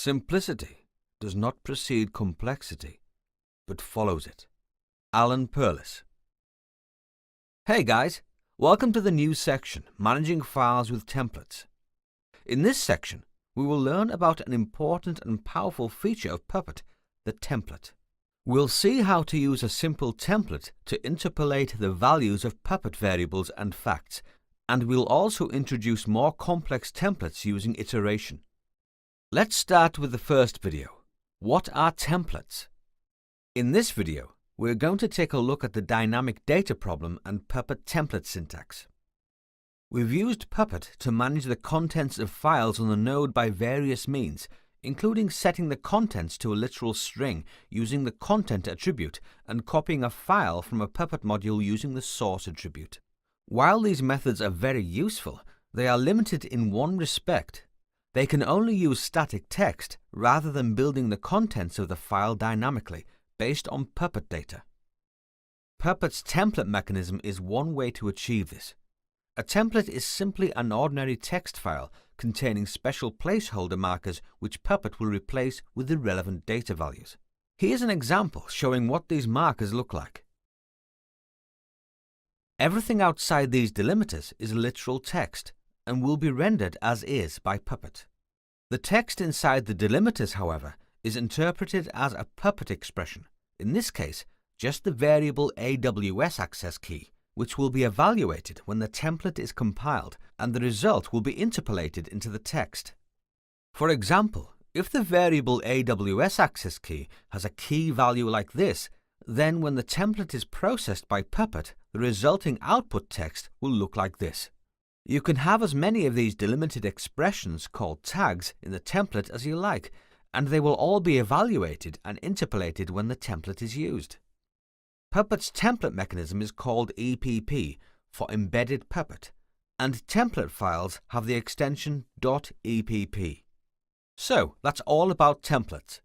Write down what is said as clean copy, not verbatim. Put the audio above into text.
Simplicity does not precede complexity, but follows it. Alan Perlis. Hey guys, welcome to the new section, Managing Files with Templates. In this section, we will learn about an important and powerful feature of Puppet, the template. We'll see how to use a simple template to interpolate the values of Puppet variables and facts, and we'll also introduce more complex templates using iteration. Let's start with the first video. What are templates? In this video, we're going to take a look at the dynamic data problem and Puppet template syntax. We've used Puppet to manage the contents of files on the node by various means, including setting the contents to a literal string using the content attribute and copying a file from a Puppet module using the source attribute. While these methods are very useful, they are limited in one respect. They can only use static text rather than building the contents of the file dynamically based on Puppet data. Puppet's template mechanism is one way to achieve this. A template is simply an ordinary text file containing special placeholder markers which Puppet will replace with the relevant data values. Here's an example showing what these markers look like. Everything outside these delimiters is literal text and will be rendered as is by Puppet. The text inside the delimiters, however, is interpreted as a Puppet expression, in this case, just the variable AWS access key, which will be evaluated when the template is compiled, and the result will be interpolated into the text. For example, if the variable AWS access key has a key value like this, then when the template is processed by Puppet, the resulting output text will look like this. You can have as many of these delimited expressions called tags in the template as you like, and they will all be evaluated and interpolated when the template is used. Puppet's template mechanism is called EPP for Embedded Puppet, and template files have the extension .epp. So, that's all about templates.